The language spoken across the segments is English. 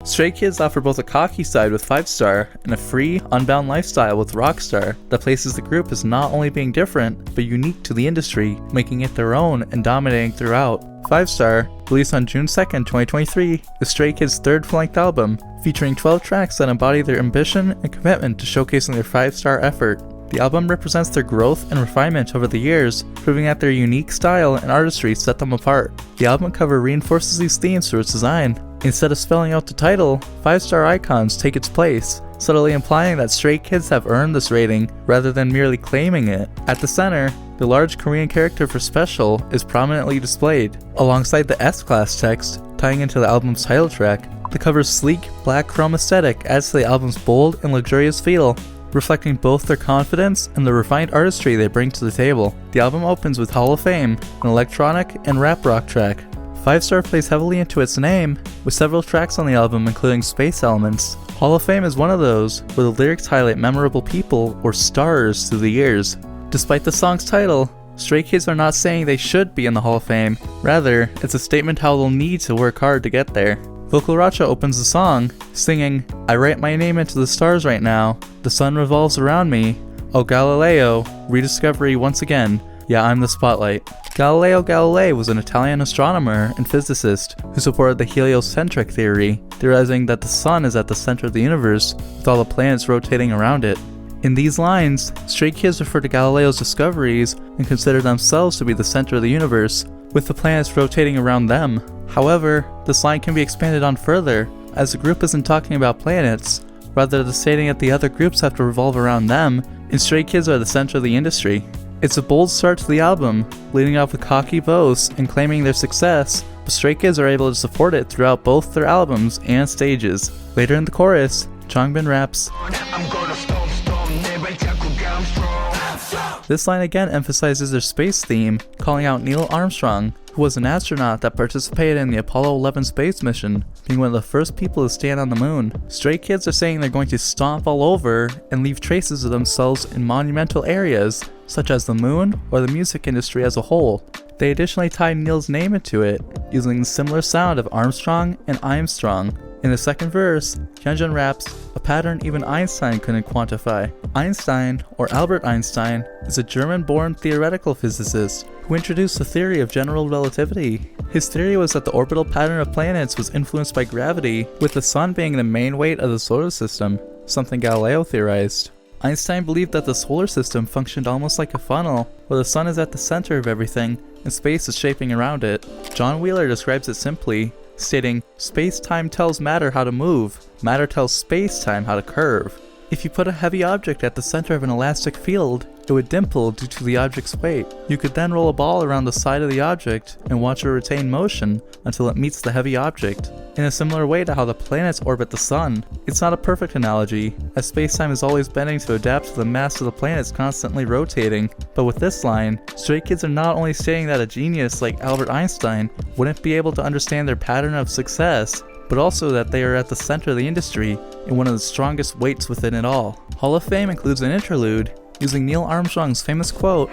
Stray Kids offer both a cocky side with 5-star and a free, unbound lifestyle with Rockstar that places the group as not only being different, but unique to the industry, making it their own and dominating throughout. 5-star, released on June 2nd, 2023, is Stray Kids' third full-length album, featuring 12 tracks that embody their ambition and commitment to showcasing their 5-star effort. The album represents their growth and refinement over the years, proving that their unique style and artistry set them apart. The album cover reinforces these themes through its design. Instead of spelling out the title, 5-star icons take its place, subtly implying that Stray Kids have earned this rating rather than merely claiming it. At the center, the large Korean character for special is prominently displayed, alongside the S-Class text tying into the album's title track. The cover's sleek, black chrome aesthetic adds to the album's bold and luxurious feel, reflecting both their confidence and the refined artistry they bring to the table. The album opens with Hall of Fame, an electronic and rap rock track. 5-star plays heavily into its name, with several tracks on the album including space elements. Hall of Fame is one of those, where the lyrics highlight memorable people or stars through the years. Despite the song's title, Stray Kids are not saying they should be in the Hall of Fame, rather, it's a statement how they'll need to work hard to get there. Vocal Racha opens the song, singing, "I write my name into the stars right now, the sun revolves around me, oh Galileo, rediscovery once again, yeah I'm the spotlight." Galileo Galilei was an Italian astronomer and physicist who supported the heliocentric theory, theorizing that the sun is at the center of the universe with all the planets rotating around it. In these lines, Stray Kids refer to Galileo's discoveries and consider themselves to be the center of the universe, with the planets rotating around them. However, this line can be expanded on further, as the group isn't talking about planets, rather than stating that the other groups have to revolve around them, and Stray Kids are the center of the industry. It's a bold start to the album, leading off with cocky boasts and claiming their success, but Stray Kids are able to support it throughout both their albums and stages. Later in the chorus, Changbin raps, This line again emphasizes their space theme, calling out Neil Armstrong, who was an astronaut that participated in the Apollo 11 space mission, being one of the first people to stand on the moon. Stray Kids are saying they're going to stomp all over and leave traces of themselves in monumental areas, such as the moon or the music industry as a whole. They additionally tie Neil's name into it, using the similar sound of Armstrong and I'm Strong. In the second verse, Hyunjin raps, a pattern even Einstein couldn't quantify. Einstein, or Albert Einstein, is a German-born theoretical physicist who introduced the theory of general relativity. His theory was that the orbital pattern of planets was influenced by gravity, with the sun being the main weight of the solar system, something Galileo theorized. Einstein believed that the solar system functioned almost like a funnel, where the sun is at the center of everything and space is shaping around it. John Wheeler describes it simply, stating, "Space-time tells matter how to move, matter tells space-time how to curve." If you put a heavy object at the center of an elastic field, it would dimple due to the object's weight. You could then roll a ball around the side of the object and watch it retain motion until it meets the heavy object. In a similar way to how the planets orbit the sun, it's not a perfect analogy, as space-time is always bending to adapt to the mass of the planets constantly rotating. But with this line, Stray Kids are not only stating that a genius like Albert Einstein wouldn't be able to understand their pattern of success, but also that they are at the center of the industry and one of the strongest weights within it all. Hall of Fame includes an interlude, using Neil Armstrong's famous quote,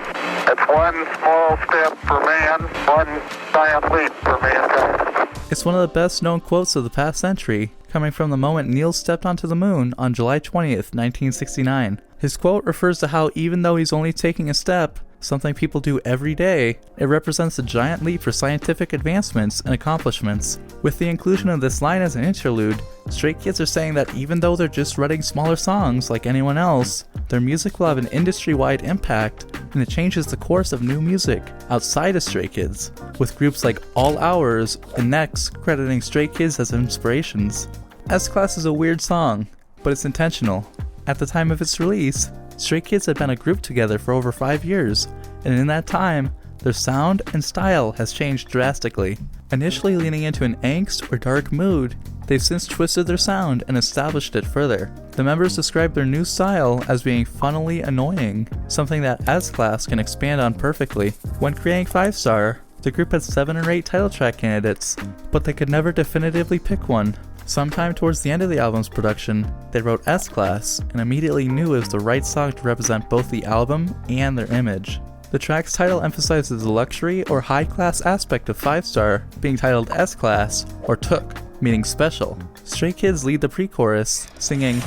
"It's one small step for man, one giant leap for mankind." It's one of the best known quotes of the past century, coming from the moment Neil stepped onto the moon on July 20th, 1969. His quote refers to how even though he's only taking a step, something people do every day, it represents a giant leap for scientific advancements and accomplishments. With the inclusion of this line as an interlude, Stray Kids are saying that even though they're just writing smaller songs like anyone else, their music will have an industry-wide impact, and it changes the course of new music outside of Stray Kids, with groups like All Hours and Next crediting Stray Kids as inspirations. S-Class is a weird song, but it's intentional. At the time of its release, Stray Kids had been a group together for over 5 years, and in that time, their sound and style has changed drastically. Initially leaning into an angst or dark mood, they've since twisted their sound and established it further. The members describe their new style as being funnily annoying, something that S-Class can expand on perfectly. When creating 5-star, the group had 7 or 8 title track candidates, but they could never definitively pick one. Sometime towards the end of the album's production, they wrote S-Class and immediately knew it was the right song to represent both the album and their image. The track's title emphasizes the luxury or high-class aspect of 5-star, being titled S-Class, or Took, meaning special. Stray Kids lead the pre-chorus, singing,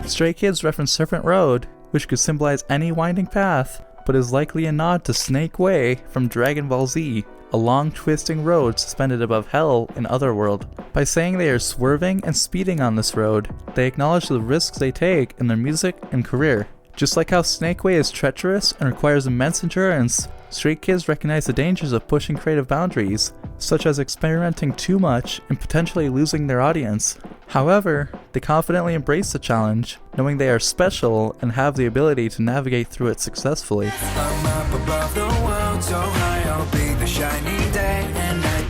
Stray Kids reference Serpent Road, which could symbolize any winding path, but is likely a nod to Snake Way from Dragon Ball Z, a long twisting road suspended above hell in Otherworld. By saying they are swerving and speeding on this road, they acknowledge the risks they take in their music and career. Just like how Snake Way is treacherous and requires immense endurance, Stray Kids recognize the dangers of pushing creative boundaries, such as experimenting too much and potentially losing their audience. However, they confidently embrace the challenge, knowing they are special and have the ability to navigate through it successfully.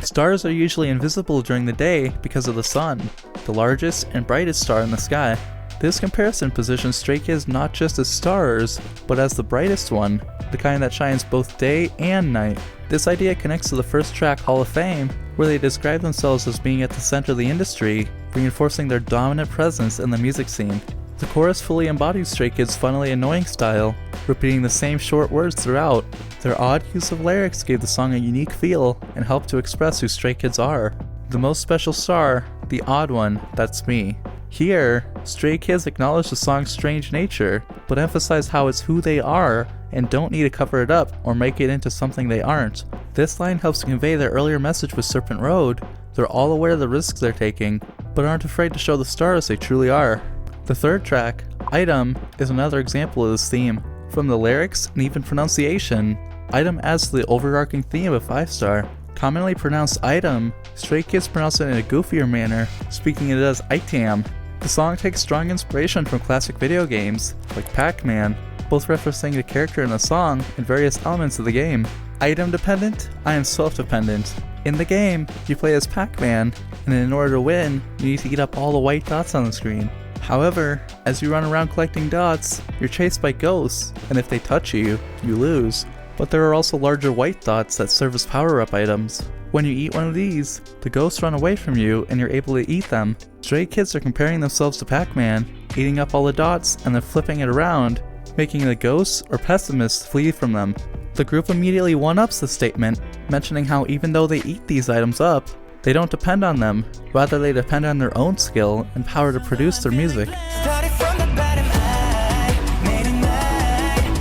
Stars are usually invisible during the day because of the sun, the largest and brightest star in the sky. This comparison positions Stray Kids not just as stars, but as the brightest one, the kind that shines both day and night. This idea connects to the first track, Hall of Fame, where they describe themselves as being at the center of the industry, reinforcing their dominant presence in the music scene. The chorus fully embodies Stray Kids' funnily annoying style, repeating the same short words throughout. Their odd use of lyrics gave the song a unique feel and helped to express who Stray Kids are. The most special star, the odd one, that's me. Here, Stray Kids acknowledge the song's strange nature, but emphasize how it's who they are and don't need to cover it up or make it into something they aren't. This line helps convey their earlier message with Serpent Road. They're all aware of the risks they're taking, but aren't afraid to show the stars they truly are. The third track, Item, is another example of this theme. From the lyrics and even pronunciation, Item adds to the overarching theme of 5-star. Commonly pronounced item, Stray Kids pronounce it in a goofier manner, speaking it as itam. The song takes strong inspiration from classic video games, like Pac-Man, both referencing the character in the song and various elements of the game. Item dependent, I am self-dependent. In the game, you play as Pac-Man, and in order to win, you need to eat up all the white dots on the screen. However, as you run around collecting dots, you're chased by ghosts, and if they touch you, you lose. But there are also larger white dots that serve as power-up items. When you eat one of these, the ghosts run away from you and you're able to eat them. Stray Kids are comparing themselves to Pac-Man, eating up all the dots and then flipping it around, making the ghosts or pessimists flee from them. The group immediately one-ups the statement, mentioning how even though they eat these items up, they don't depend on them, rather they depend on their own skill and power to produce their music.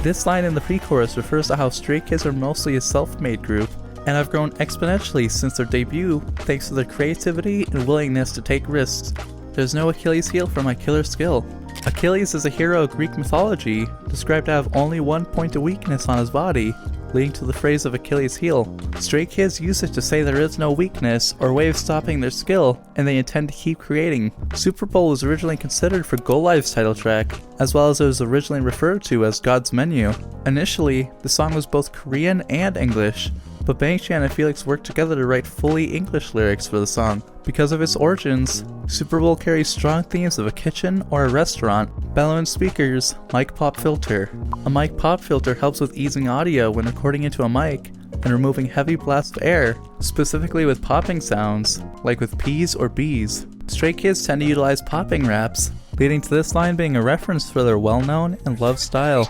This line in the pre-chorus refers to how Stray Kids are mostly a self-made group, and have grown exponentially since their debut thanks to their creativity and willingness to take risks. There's no Achilles heel for my killer skill. Achilles is a hero of Greek mythology, described to have only one point of weakness on his body, leading to the phrase of Achilles heel. Stray Kids use it to say there is no weakness or way of stopping their skill, and they intend to keep creating. Super Bowl was originally considered for Go Live's title track, as well as it was originally referred to as God's Menu. Initially, the song was both Korean and English, but Bangchan and Felix worked together to write fully English lyrics for the song. Because of its origins, Super Bowl carries strong themes of a kitchen or a restaurant. Bellowing speakers, mic pop filter. A mic pop filter helps with easing audio when recording into a mic and removing heavy blasts of air, specifically with popping sounds, like with P's or B's. Stray Kids tend to utilize popping raps, leading to this line being a reference for their well-known and loved style.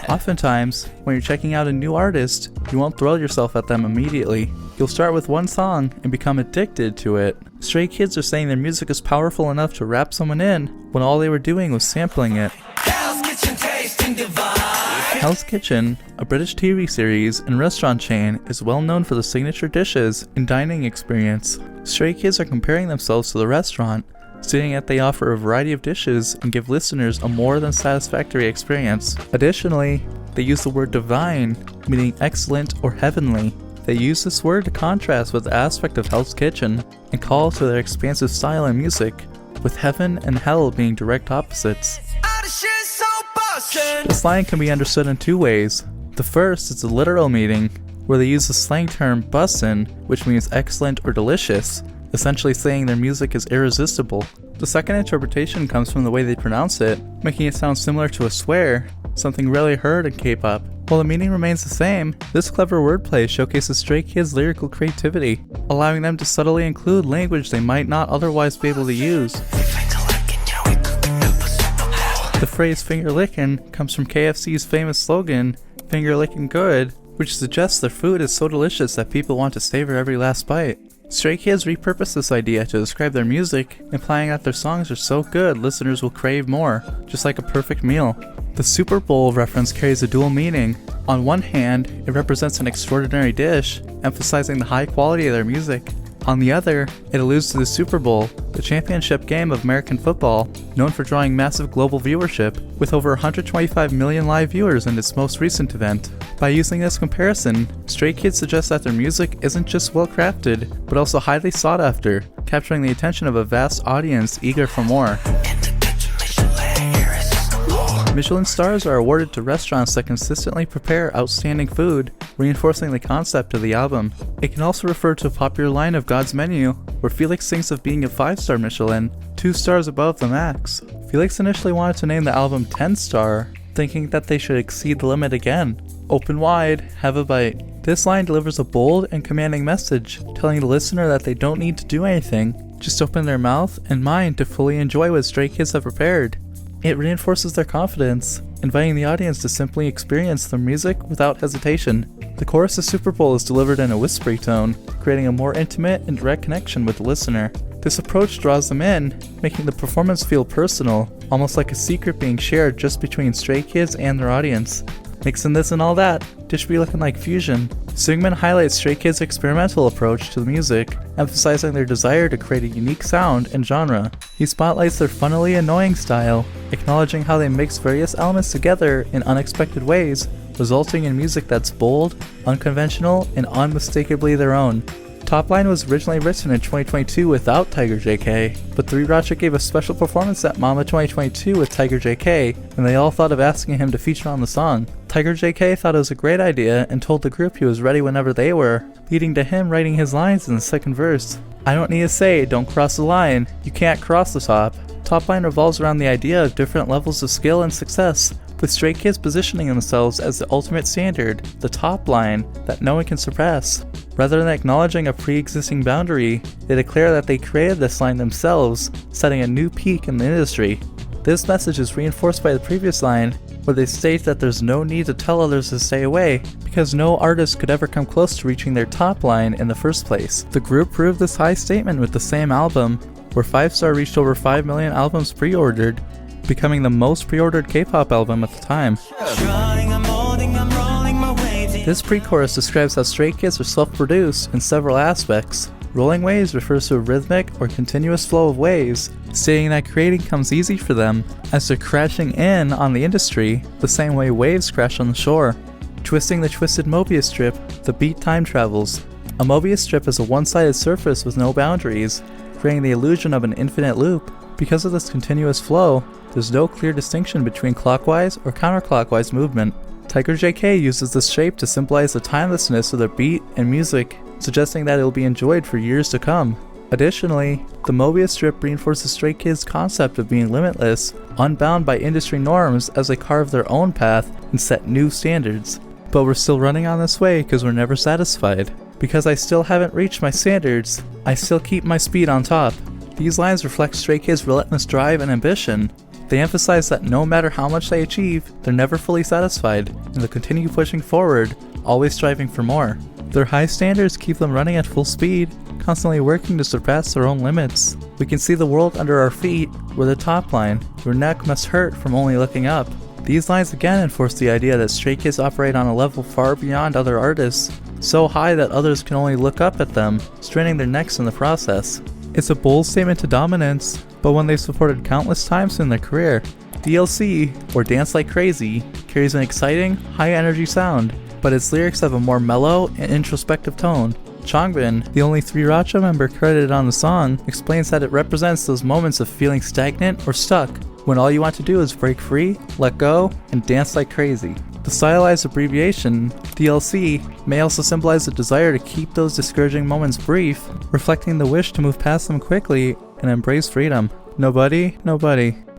Oftentimes, when you're checking out a new artist, you won't throw yourself at them immediately. You'll start with one song and become addicted to it. Stray Kids are saying their music is powerful enough to wrap someone in when all they were doing was sampling it. Hell's Kitchen, a British TV series and restaurant chain, is well known for the signature dishes and dining experience. Stray Kids are comparing themselves to the restaurant, stating that they offer a variety of dishes and give listeners a more than satisfactory experience. Additionally, they use the word divine, meaning excellent or heavenly. They use this word to contrast with the aspect of Hell's Kitchen and call to their expansive style and music, with heaven and hell being direct opposites. This line can be understood in two ways. The first is the literal meaning, where they use the slang term bussin', which means excellent or delicious, essentially saying their music is irresistible. The second interpretation comes from the way they pronounce it, making it sound similar to a swear, something rarely heard in K-pop. While the meaning remains the same, this clever wordplay showcases Stray Kids' lyrical creativity, allowing them to subtly include language they might not otherwise be able to use. The phrase finger lickin' comes from KFC's famous slogan, finger lickin' good, which suggests their food is so delicious that people want to savor every last bite. Stray Kids repurposed this idea to describe their music, implying that their songs are so good listeners will crave more, just like a perfect meal. The Super Bowl reference carries a dual meaning. On one hand, it represents an extraordinary dish, emphasizing the high quality of their music. On the other, it alludes to the Super Bowl, the championship game of American football, known for drawing massive global viewership, with over 125 million live viewers in its most recent event. By using this comparison, Stray Kids suggests that their music isn't just well crafted, but also highly sought after, capturing the attention of a vast audience eager for more. Michelin stars are awarded to restaurants that consistently prepare outstanding food, reinforcing the concept of the album. It can also refer to a popular line of God's Menu, where Felix thinks of being a 5-star Michelin, 2 stars above the max. Felix initially wanted to name the album 10-star, thinking that they should exceed the limit again. Open wide, have a bite. This line delivers a bold and commanding message, telling the listener that they don't need to do anything, just open their mouth and mind to fully enjoy what Stray Kids have prepared. It reinforces their confidence, inviting the audience to simply experience their music without hesitation. The chorus of Super Bowl is delivered in a whispery tone, creating a more intimate and direct connection with the listener. This approach draws them in, making the performance feel personal, almost like a secret being shared just between Stray Kids and their audience. Mixing this and all that, dish be looking like fusion. Sigmund highlights Stray Kids' experimental approach to the music, emphasizing their desire to create a unique sound and genre. He spotlights their funnily annoying style, acknowledging how they mix various elements together in unexpected ways, resulting in music that's bold, unconventional, and unmistakably their own. TOPLINE was originally written in 2022 without Tiger JK, but 3ROCHA gave a special performance at Mama 2022 with Tiger JK, and they all thought of asking him to feature on the song. Tiger JK thought it was a great idea and told the group he was ready whenever they were, leading to him writing his lines in the second verse. I don't need to say, don't cross the line, you can't cross the top. TOPLINE revolves around the idea of different levels of skill and success, with Stray Kids positioning themselves as the ultimate standard, the top line, that no one can surpass. Rather than acknowledging a pre-existing boundary, they declare that they created this line themselves, setting a new peak in the industry. This message is reinforced by the previous line, where they state that there's no need to tell others to stay away, because no artist could ever come close to reaching their top line in the first place. The group proved this high statement with the same album, where 5-star reached over 5 million albums pre-ordered, becoming the most pre-ordered K-pop album at the time. This pre-chorus describes how Stray Kids are self-produced in several aspects. Rolling waves refers to a rhythmic or continuous flow of waves, stating that creating comes easy for them as they're crashing in on the industry the same way waves crash on the shore. Twisting the twisted Mobius strip, the beat time travels. A Mobius strip is a one-sided surface with no boundaries, creating the illusion of an infinite loop. Because of this continuous flow, there's no clear distinction between clockwise or counterclockwise movement. Tiger JK uses this shape to symbolize the timelessness of their beat and music, suggesting that it will be enjoyed for years to come. Additionally, the Mobius strip reinforces Stray Kids' concept of being limitless, unbound by industry norms as they carve their own path and set new standards. But we're still running on this way because we're never satisfied. Because I still haven't reached my standards, I still keep my speed on top. These lines reflect Stray Kids' relentless drive and ambition. They emphasize that no matter how much they achieve, they're never fully satisfied, and they'll continue pushing forward, always striving for more. Their high standards keep them running at full speed, constantly working to surpass their own limits. We can see the world under our feet, we're the top line. Your neck must hurt from only looking up. These lines again enforce the idea that Stray Kids operate on a level far beyond other artists, so high that others can only look up at them, straining their necks in the process. It's a bold statement to dominance, but one they've supported countless times in their career. DLC, or Dance Like Crazy, carries an exciting, high-energy sound, but its lyrics have a more mellow and introspective tone. Changbin, the only 3ROCHA member credited on the song, explains that it represents those moments of feeling stagnant or stuck, when all you want to do is break free, let go, and dance like crazy. The stylized abbreviation, DLC, may also symbolize the desire to keep those discouraging moments brief, reflecting the wish to move past them quickly and embrace freedom. Nobody,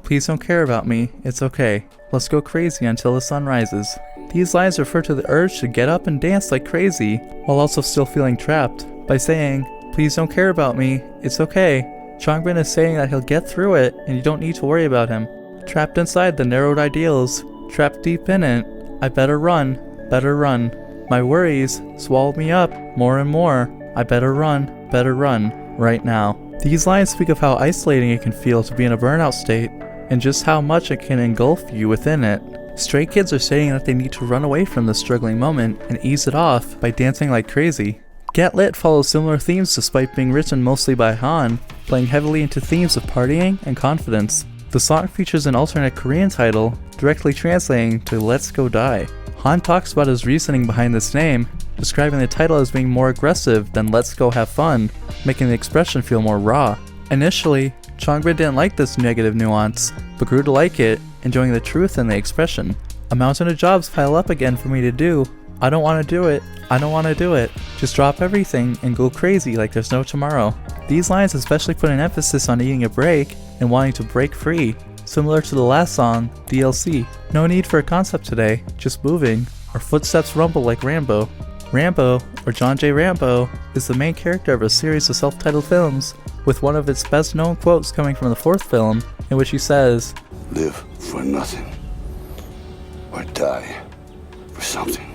please don't care about me, it's okay. Let's go crazy until the sun rises. These lines refer to the urge to get up and dance like crazy, while also still feeling trapped. By saying, please don't care about me, it's okay, Changbin is saying that he'll get through it and you don't need to worry about him. Trapped inside the narrowed ideals, trapped deep in it, I better run, better run. My worries swallow me up more and more. I better run right now. These lines speak of how isolating it can feel to be in a burnout state and just how much it can engulf you within it. Stray Kids are saying that they need to run away from this struggling moment and ease it off by dancing like crazy. Get Lit follows similar themes despite being written mostly by Han, playing heavily into themes of partying and confidence. The song features an alternate Korean title, directly translating to Let's Go Die. Han talks about his reasoning behind this name, describing the title as being more aggressive than Let's Go Have Fun, making the expression feel more raw. Initially, Changbin didn't like this negative nuance, but grew to like it, enjoying the truth in the expression. A mountain of jobs pile up again for me to do. I don't want to do it. I don't want to do it. Just drop everything and go crazy like there's no tomorrow. These lines especially put an emphasis on needing a break and wanting to break free, similar to the last song, DLC. No need for a concept today, just moving. Our footsteps rumble like Rambo. Rambo, or John J. Rambo, is the main character of a series of self-titled films, with one of its best known quotes coming from the fourth film, in which he says, "Live for nothing, or die for something."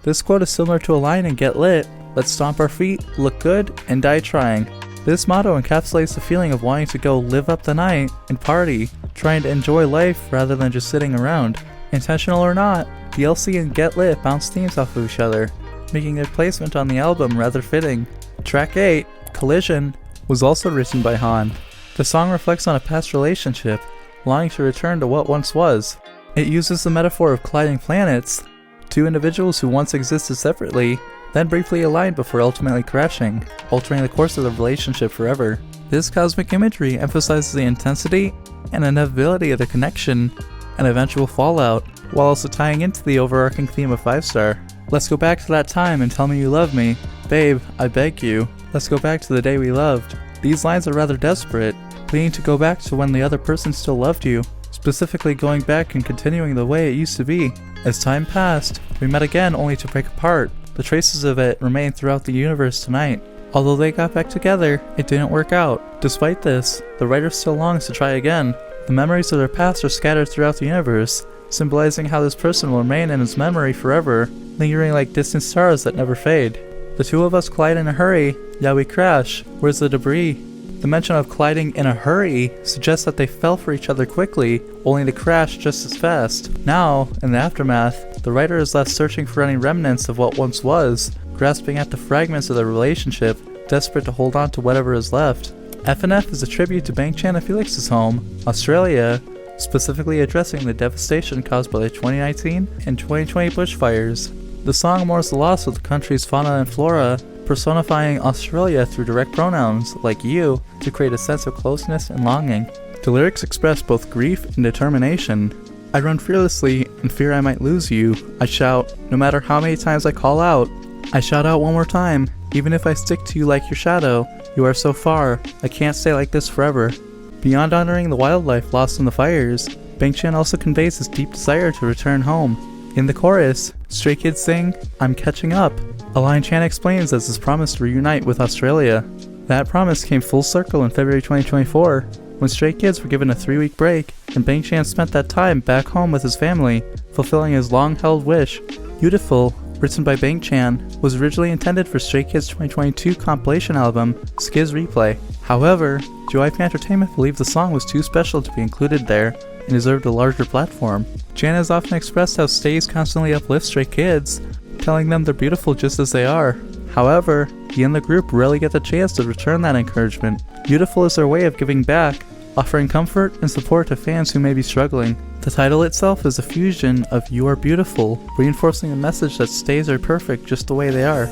This quote is similar to a line in Get Lit, "Let's stomp our feet, look good, and die trying." This motto encapsulates the feeling of wanting to go live up the night and party, trying to enjoy life rather than just sitting around. Intentional or not, DLC and Get Lit bounce themes off of each other, making their placement on the album rather fitting. Track 8, Collision, was also written by Han. The song reflects on a past relationship, longing to return to what once was. It uses the metaphor of colliding planets, two individuals who once existed separately, then briefly aligned before ultimately crashing, altering the course of the relationship forever. This cosmic imagery emphasizes the intensity and inevitability of the connection and eventual fallout, while also tying into the overarching theme of 5 Star. Let's go back to that time and tell me you love me. Babe, I beg you. Let's go back to the day we loved. These lines are rather desperate, pleading to go back to when the other person still loved you, specifically going back and continuing the way it used to be. As time passed, we met again only to break apart. The traces of it remain throughout the universe tonight. Although they got back together, it didn't work out. Despite this, the writer still longs to try again. The memories of their past are scattered throughout the universe, symbolizing how this person will remain in his memory forever, lingering like distant stars that never fade. The two of us collide in a hurry, yeah we crash, where's the debris? The mention of colliding in a hurry suggests that they fell for each other quickly, only to crash just as fast. Now, in the aftermath, the writer is left searching for any remnants of what once was, grasping at the fragments of their relationship, desperate to hold on to whatever is left. F&F is a tribute to Bang Chan and Felix's home, Australia, specifically addressing the devastation caused by the 2019 and 2020 bushfires. The song mourns the loss of the country's fauna and flora, personifying Australia through direct pronouns, like you, to create a sense of closeness and longing. The lyrics express both grief and determination. I run fearlessly in fear I might lose you. I shout, no matter how many times I call out. I shout out one more time, even if I stick to you like your shadow. You are so far, I can't stay like this forever. Beyond honoring the wildlife lost in the fires, Bang Chan also conveys his deep desire to return home. In the chorus, Stray Kids sing, "I'm catching up," a line Chan explains as his promise to reunite with Australia. That promise came full circle in February 2024, when Stray Kids were given a 3-week break, and Bang Chan spent that time back home with his family, fulfilling his long-held wish. Youtiful, written by Bang Chan, was originally intended for Stray Kids' 2022 compilation album, Skiz Replay. However, JYP Entertainment believed the song was too special to be included there, and deserved a larger platform. Chan has often expressed how Stays constantly uplift Stray Kids, telling them they're beautiful just as they are. However, he and the group rarely get the chance to return that encouragement. Youtiful is their way of giving back, offering comfort and support to fans who may be struggling. The title itself is a fusion of "You Are Beautiful," reinforcing the message that Stays are perfect just the way they are.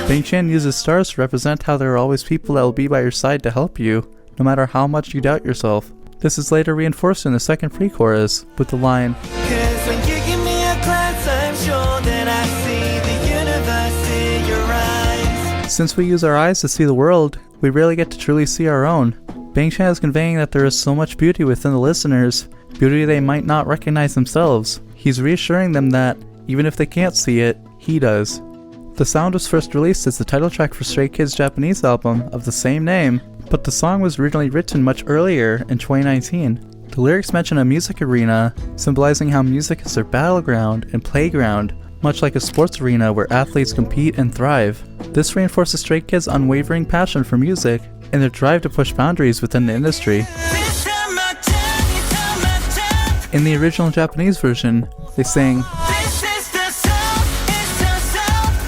Bang Chan uses stars to represent how there are always people that will be by your side to help you, no matter how much you doubt yourself. This is later reinforced in the second pre-chorus, with the line, "Since we use our eyes to see the world, we rarely get to truly see our own." Bang Chan is conveying that there is so much beauty within the listeners, beauty they might not recognize themselves. He's reassuring them that, even if they can't see it, he does. The sound was first released as the title track for Stray Kids' Japanese album of the same name, but the song was originally written much earlier in 2019. The lyrics mention a music arena, symbolizing how music is their battleground and playground, much like a sports arena where athletes compete and thrive. This reinforces Stray Kids' unwavering passion for music and their drive to push boundaries within the industry. In the original Japanese version, they sang,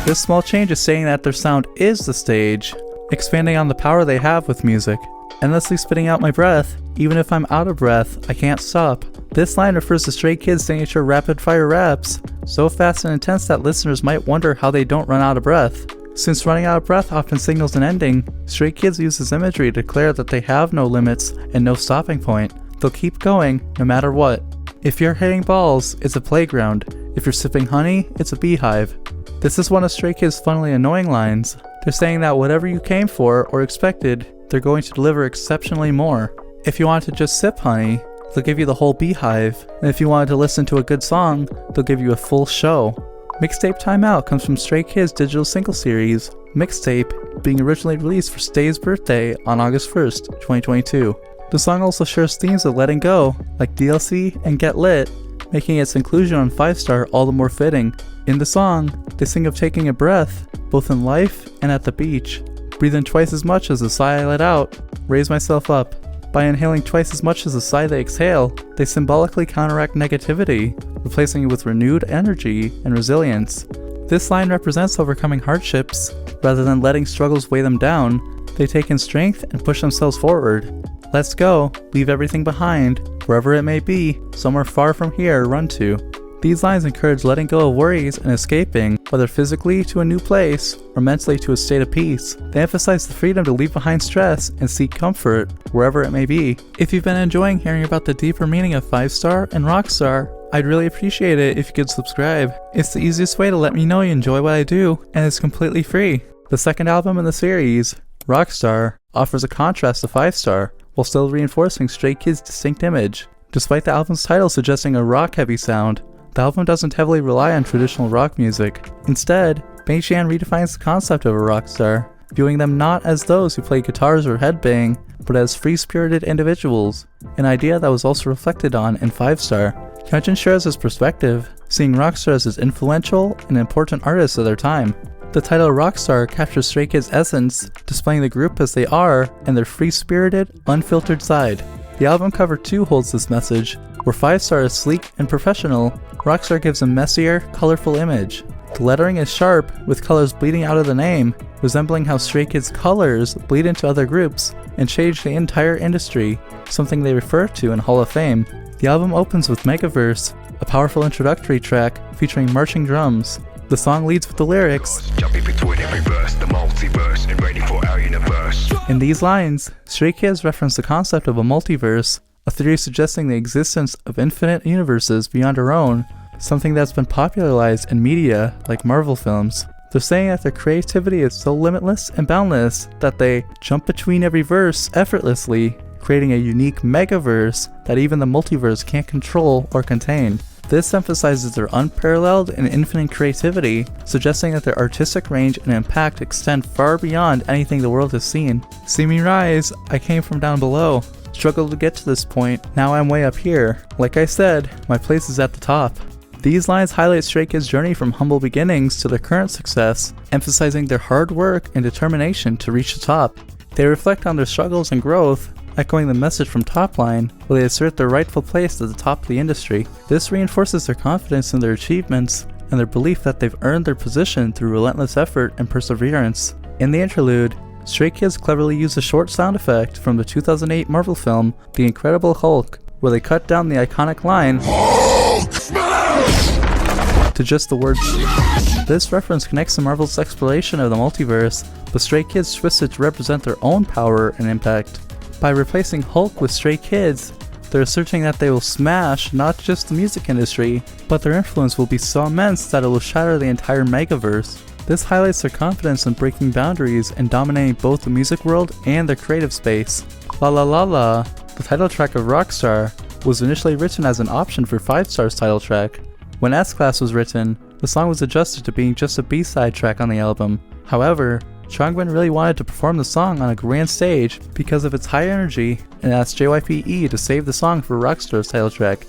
"This small change is saying that their sound is the stage, expanding on the power they have with music. Endlessly spitting out my breath, even if I'm out of breath, I can't stop." This line refers to Stray Kids' signature rapid-fire raps, so fast and intense that listeners might wonder how they don't run out of breath. Since running out of breath often signals an ending, Stray Kids use this imagery to declare that they have no limits and no stopping point. They'll keep going, no matter what. If you're hitting balls, it's a playground. If you're sipping honey, it's a beehive. This is one of Stray Kids' funnily annoying lines. They're saying that whatever you came for or expected, they're going to deliver exceptionally more. If you want to just sip honey, they'll give you the whole beehive, and if you wanted to listen to a good song, they'll give you a full show. Mixtape Time Out comes from Stray Kids' digital single series, Mixtape, being originally released for Stay's birthday on August 1st, 2022. The song also shares themes of letting go, like DLC and Get Lit, making its inclusion on 5-star all the more fitting. In the song, they sing of taking a breath, both in life and at the beach. Breathe in twice as much as the sigh I let out, raise myself up. By inhaling twice as much as the sigh they exhale, they symbolically counteract negativity, replacing it with renewed energy and resilience. This line represents overcoming hardships. Rather than letting struggles weigh them down, they take in strength and push themselves forward. Let's go, leave everything behind, wherever it may be, somewhere far from here, run to. These lines encourage letting go of worries and escaping, whether physically to a new place or mentally to a state of peace. They emphasize the freedom to leave behind stress and seek comfort, wherever it may be. If you've been enjoying hearing about the deeper meaning of 5-star and Rockstar, I'd really appreciate it if you could subscribe. It's the easiest way to let me know you enjoy what I do, and it's completely free. The second album in the series, Rockstar, offers a contrast to 5-star, while still reinforcing Stray Kids' distinct image. Despite the album's title suggesting a rock-heavy sound, the album doesn't heavily rely on traditional rock music. Instead, Mei-chan redefines the concept of a rock star, viewing them not as those who play guitars or headbang, but as free-spirited individuals, an idea that was also reflected on in 5-star. Hyunjin shares his perspective, seeing rock stars as influential and important artists of their time. The title Rockstar captures Stray Kids' essence, displaying the group as they are and their free-spirited, unfiltered side. The album cover too holds this message. Where 5-star is sleek and professional, Rockstar gives a messier, colorful image. The lettering is sharp, with colors bleeding out of the name, resembling how Stray Kids' colors bleed into other groups and change the entire industry, something they refer to in Hall of Fame. The album opens with MEGAVERSE, a powerful introductory track featuring marching drums. The song leads with the lyrics. In these lines, Stray Kids reference the concept of a multiverse, a theory suggesting the existence of infinite universes beyond our own, something that's been popularized in media like Marvel films. They're saying that their creativity is so limitless and boundless that they jump between every verse effortlessly, creating a unique megaverse that even the multiverse can't control or contain. This emphasizes their unparalleled and infinite creativity, suggesting that their artistic range and impact extend far beyond anything the world has seen. See me rise, I came from down below. Struggled to get to this point, now I'm way up here. Like I said, my place is at the top. These lines highlight Stray Kids' journey from humble beginnings to their current success, emphasizing their hard work and determination to reach the top. They reflect on their struggles and growth, echoing the message from TOPLINE, where they assert their rightful place at the top of the industry. This reinforces their confidence in their achievements and their belief that they've earned their position through relentless effort and perseverance. In the interlude, Stray Kids cleverly use a short sound effect from the 2008 Marvel film, The Incredible Hulk, where they cut down the iconic line to just the word. This reference connects to Marvel's exploration of the multiverse, but Stray Kids twist it to represent their own power and impact. By replacing Hulk with Stray Kids, they're asserting that they will smash not just the music industry, but their influence will be so immense that it will shatter the entire Megaverse. This highlights their confidence in breaking boundaries and dominating both the music world and their creative space. LALALALA, the title track of Rockstar, was initially written as an option for 5-star's title track. When S-Class was written, the song was adjusted to being just a B-side track on the album. However, Chongwon really wanted to perform the song on a grand stage because of its high energy and asked JYP to save the song for Rockstar's title track,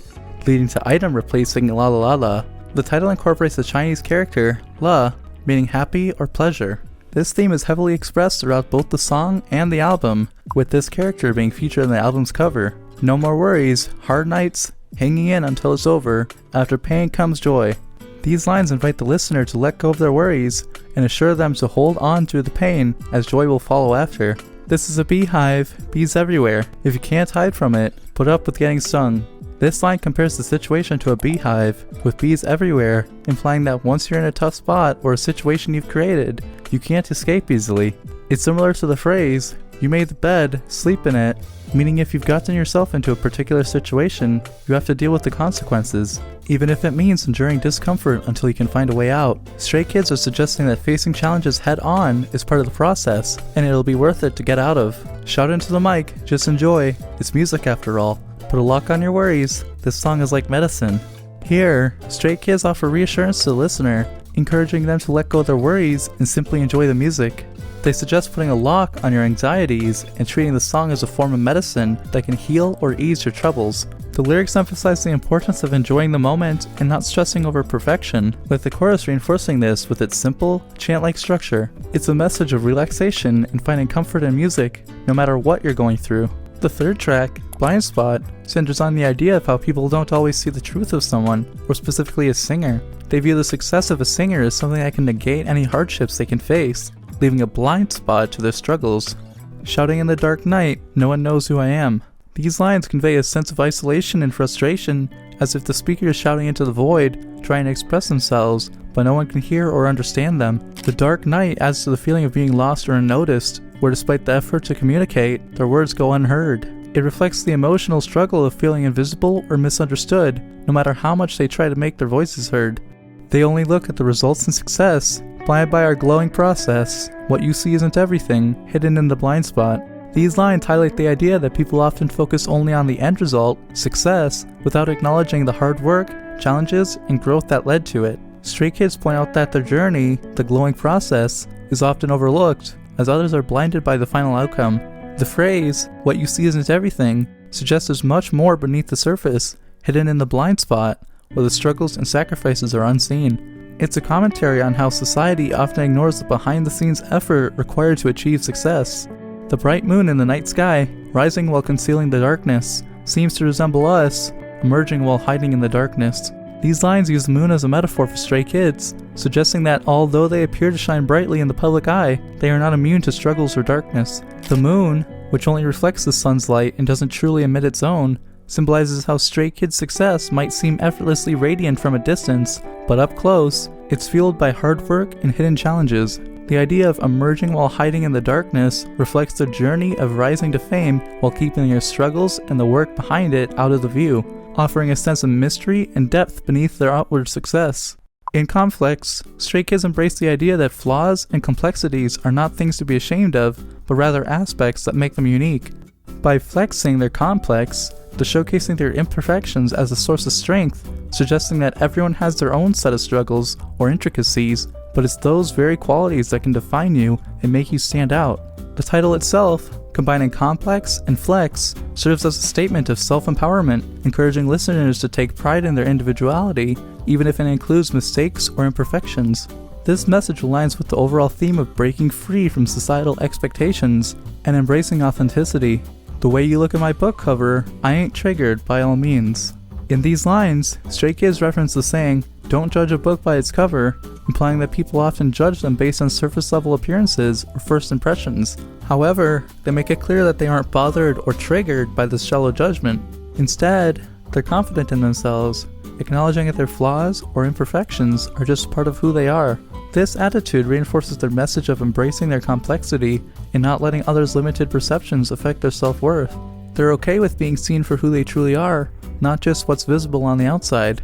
leading to Item replacing LALALALA. The title incorporates the Chinese character La, meaning happy or pleasure. This theme is heavily expressed throughout both the song and the album, with this character being featured in the album's cover. No more worries, hard nights, hanging in until it's over, after pain comes joy. These lines invite the listener to let go of their worries and assure them to hold on through the pain, as joy will follow after. This is a beehive, bees everywhere. If you can't hide from it, put up with getting stung. This line compares the situation to a beehive, with bees everywhere, implying that once you're in a tough spot or a situation you've created, you can't escape easily. It's similar to the phrase, you made the bed, sleep in it, meaning if you've gotten yourself into a particular situation, you have to deal with the consequences, even if it means enduring discomfort until you can find a way out. Stray Kids are suggesting that facing challenges head-on is part of the process, and it'll be worth it to get out of. Shout into the mic, just enjoy, it's music after all. Put a lock on your worries, this song is like medicine. Here, Stray Kids offer reassurance to the listener, encouraging them to let go of their worries and simply enjoy the music. They suggest putting a lock on your anxieties and treating the song as a form of medicine that can heal or ease your troubles. The lyrics emphasize the importance of enjoying the moment and not stressing over perfection, with the chorus reinforcing this with its simple, chant-like structure. It's a message of relaxation and finding comfort in music, no matter what you're going through. The third track, Blind Spot, centers on the idea of how people don't always see the truth of someone, or specifically a singer. They view the success of a singer as something that can negate any hardships they can face, leaving a blind spot to their struggles. Shouting in the dark night, no one knows who I am. These lines convey a sense of isolation and frustration, as if the speaker is shouting into the void, trying to express themselves, but no one can hear or understand them. The dark night adds to the feeling of being lost or unnoticed, where despite the effort to communicate, their words go unheard. It reflects the emotional struggle of feeling invisible or misunderstood, no matter how much they try to make their voices heard. They only look at the results and success, blinded by our glowing process. What you see isn't everything, hidden in the blind spot. These lines highlight the idea that people often focus only on the end result, success, without acknowledging the hard work, challenges, and growth that led to it. Stray Kids point out that their journey, the glowing process, is often overlooked, as others are blinded by the final outcome. The phrase, what you see isn't everything, suggests there's much more beneath the surface, hidden in the blind spot, where the struggles and sacrifices are unseen. It's a commentary on how society often ignores the behind-the-scenes effort required to achieve success. The bright moon in the night sky, rising while concealing the darkness, seems to resemble us, emerging while hiding in the darkness. These lines use the moon as a metaphor for Stray Kids, suggesting that although they appear to shine brightly in the public eye, they are not immune to struggles or darkness. The moon, which only reflects the sun's light and doesn't truly emit its own, symbolizes how Stray Kids' success might seem effortlessly radiant from a distance, but up close, it's fueled by hard work and hidden challenges. The idea of emerging while hiding in the darkness reflects the journey of rising to fame while keeping your struggles and the work behind it out of the view, offering a sense of mystery and depth beneath their outward success. In COMFLEX, Stray Kids embrace the idea that flaws and complexities are not things to be ashamed of, but rather aspects that make them unique. By flexing their complex, they're showcasing their imperfections as a source of strength, suggesting that everyone has their own set of struggles or intricacies, but it's those very qualities that can define you and make you stand out. The title itself, combining complex and flex, serves as a statement of self-empowerment, encouraging listeners to take pride in their individuality, even if it includes mistakes or imperfections. This message aligns with the overall theme of breaking free from societal expectations and embracing authenticity. The way you look at my book cover, I ain't triggered by all means. In these lines, Stray Kids reference the saying, don't judge a book by its cover, implying that people often judge them based on surface-level appearances or first impressions. However, they make it clear that they aren't bothered or triggered by this shallow judgment. Instead, they're confident in themselves, acknowledging that their flaws or imperfections are just part of who they are. This attitude reinforces their message of embracing their complexity and not letting others' limited perceptions affect their self-worth. They're okay with being seen for who they truly are, not just what's visible on the outside.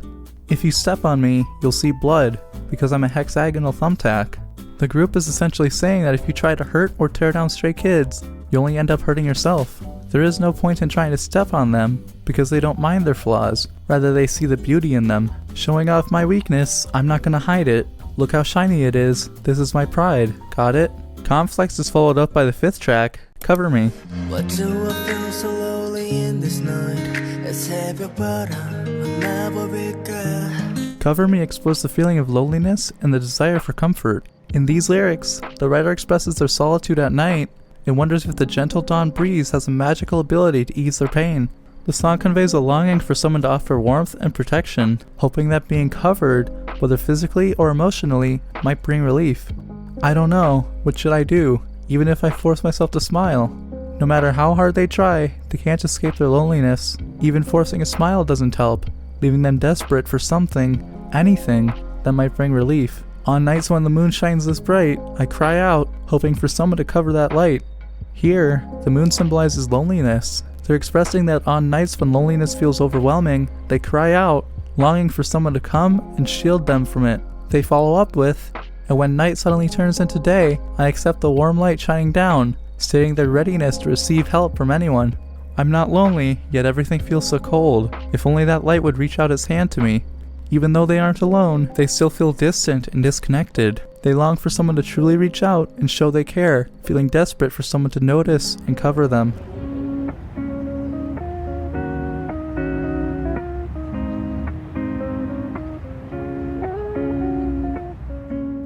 If you step on me, you'll see blood, because I'm a hexagonal thumbtack. The group is essentially saying that if you try to hurt or tear down Stray Kids, you only end up hurting yourself. There is no point in trying to step on them, because they don't mind their flaws, rather they see the beauty in them. Showing off my weakness, I'm not gonna hide it. Look how shiny it is, this is my pride, got it? COMFLEX is followed up by the 5th track, Cover Me. What do I feel so lonely in this night? Let's have your brother, I'll never regret. Cover Me explores the feeling of loneliness and the desire for comfort. In these lyrics, the writer expresses their solitude at night and wonders if the gentle dawn breeze has a magical ability to ease their pain. The song conveys a longing for someone to offer warmth and protection, hoping that being covered, whether physically or emotionally, might bring relief. I don't know, what should I do, even if I force myself to smile? No matter how hard they try, they can't escape their loneliness. Even forcing a smile doesn't help, leaving them desperate for something, anything, that might bring relief. On nights when the moon shines this bright, I cry out, hoping for someone to cover that light. Here, the moon symbolizes loneliness. They're expressing that on nights when loneliness feels overwhelming, they cry out, longing for someone to come and shield them from it. They follow up with, and when night suddenly turns into day, I accept the warm light shining down, stating their readiness to receive help from anyone. I'm not lonely, yet everything feels so cold. If only that light would reach out its hand to me. Even though they aren't alone, they still feel distant and disconnected. They long for someone to truly reach out and show they care, feeling desperate for someone to notice and cover them.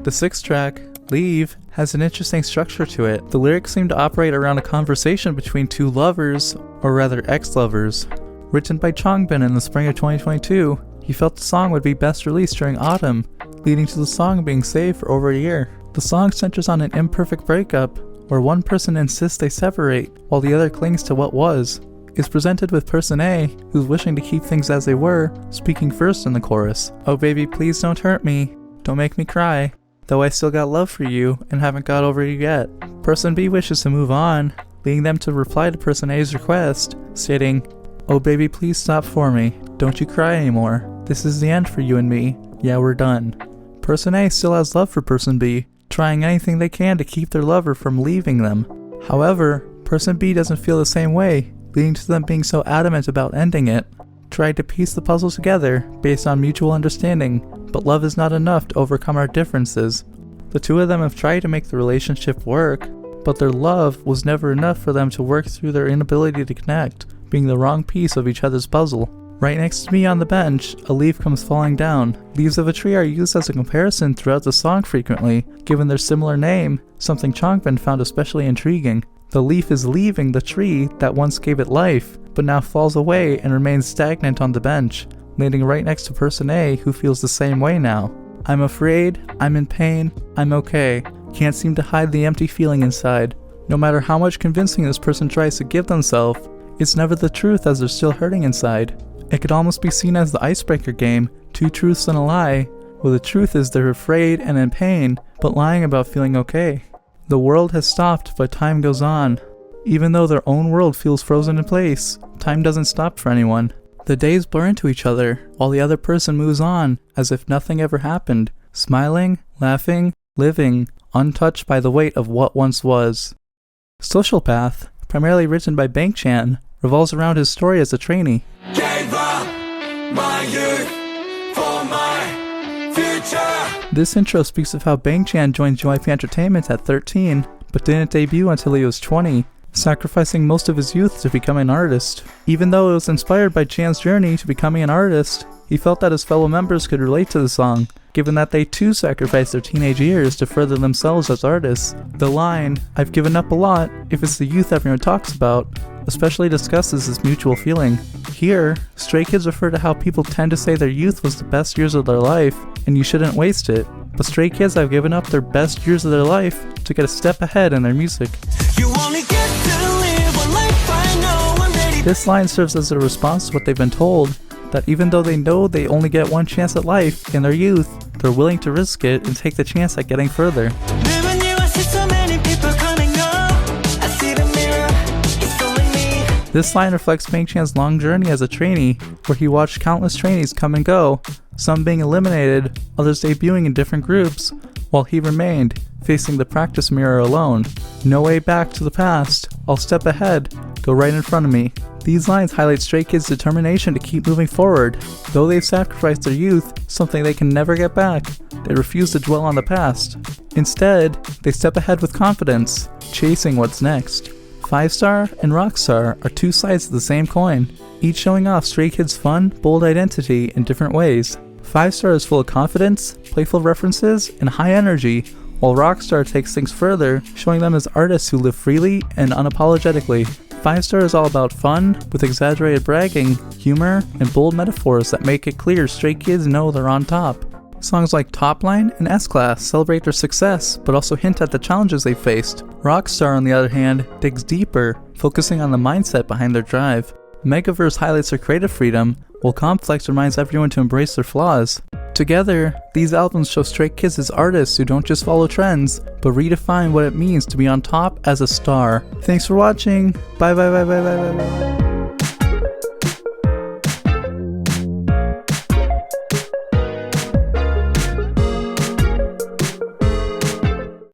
The 6th track, Leave, has an interesting structure to it. The lyrics seem to operate around a conversation between two lovers, or rather ex-lovers. Written by Changbin in the spring of 2022, he felt the song would be best released during autumn, leading to the song being saved for over a year. The song centers on an imperfect breakup, where one person insists they separate, while the other clings to what was. It's presented with person A, who's wishing to keep things as they were, speaking first in the chorus. Oh baby, please don't hurt me, don't make me cry, though I still got love for you and haven't got over you yet. Person B wishes to move on, leading them to reply to person A's request, stating, oh baby, please stop for me, don't you cry anymore, this is the end for you and me, yeah we're done. Person A still has love for person B, trying anything they can to keep their lover from leaving them. However, person B doesn't feel the same way, leading to them being so adamant about ending it. Tried to piece the puzzle together based on mutual understanding, but love is not enough to overcome our differences. The two of them have tried to make the relationship work, but their love was never enough for them to work through their inability to connect, being the wrong piece of each other's puzzle. Right next to me on the bench, a leaf comes falling down. Leaves of a tree are used as a comparison throughout the song frequently, given their similar name, something Changbin found especially intriguing. The leaf is leaving the tree that once gave it life, but now falls away and remains stagnant on the bench, landing right next to person A, who feels the same way now. I'm afraid, I'm in pain, I'm okay. Can't seem to hide the empty feeling inside. No matter how much convincing this person tries to give themselves, it's never the truth as they're still hurting inside. It could almost be seen as the icebreaker game, two truths and a lie, where the truth is they're afraid and in pain, but lying about feeling okay. The world has stopped, but time goes on. Even though their own world feels frozen in place, time doesn't stop for anyone. The days blur into each other, while the other person moves on, as if nothing ever happened, smiling, laughing, living, untouched by the weight of what once was. Social Path, primarily written by Bang-chan, revolves around his story as a trainee. Gave up my youth for my future. This intro speaks of how Bang-chan joined JYP Entertainment at 13, but didn't debut until he was 20, sacrificing most of his youth to become an artist. Even though it was inspired by Chan's journey to becoming an artist, he felt that his fellow members could relate to the song, given that they too sacrificed their teenage years to further themselves as artists. The line, "I've given up a lot," if it's the youth everyone talks about, especially discusses this mutual feeling. Here, Stray Kids refer to how people tend to say their youth was the best years of their life, and you shouldn't waste it. But Stray Kids have given up their best years of their life to get a step ahead in their music. You only get to live one life, I know I'm ready. This line serves as a response to what they've been told, that even though they know they only get one chance at life in their youth, they're willing to risk it and take the chance at getting further. Living you, I see so many people coming up. I see the mirror, it's only me. This line reflects Bang-chan's long journey as a trainee, where he watched countless trainees come and go, some being eliminated, others debuting in different groups, while he remained, facing the practice mirror alone. No way back to the past, I'll step ahead, go right in front of me, These lines highlight Stray Kids' determination to keep moving forward. Though they've sacrificed their youth, something they can never get back, they refuse to dwell on the past. Instead, they step ahead with confidence, chasing what's next. 5-star and Rockstar are two sides of the same coin, each showing off Stray Kids' fun, bold identity in different ways. 5-star is full of confidence, playful references, and high energy, while Rockstar takes things further, showing them as artists who live freely and unapologetically. 5-star is all about fun, with exaggerated bragging, humor, and bold metaphors that make it clear Stray Kids know they're on top. Songs like TOPLINE and S-Class celebrate their success, but also hint at the challenges they faced. Rockstar, on the other hand, digs deeper, focusing on the mindset behind their drive. MEGAVERSE highlights their creative freedom, while COMFLEX reminds everyone to embrace their flaws. Together, these albums show Stray Kids as artists who don't just follow trends, but redefine what it means to be on top as a star. Thanks for watching. Bye bye bye bye bye bye bye.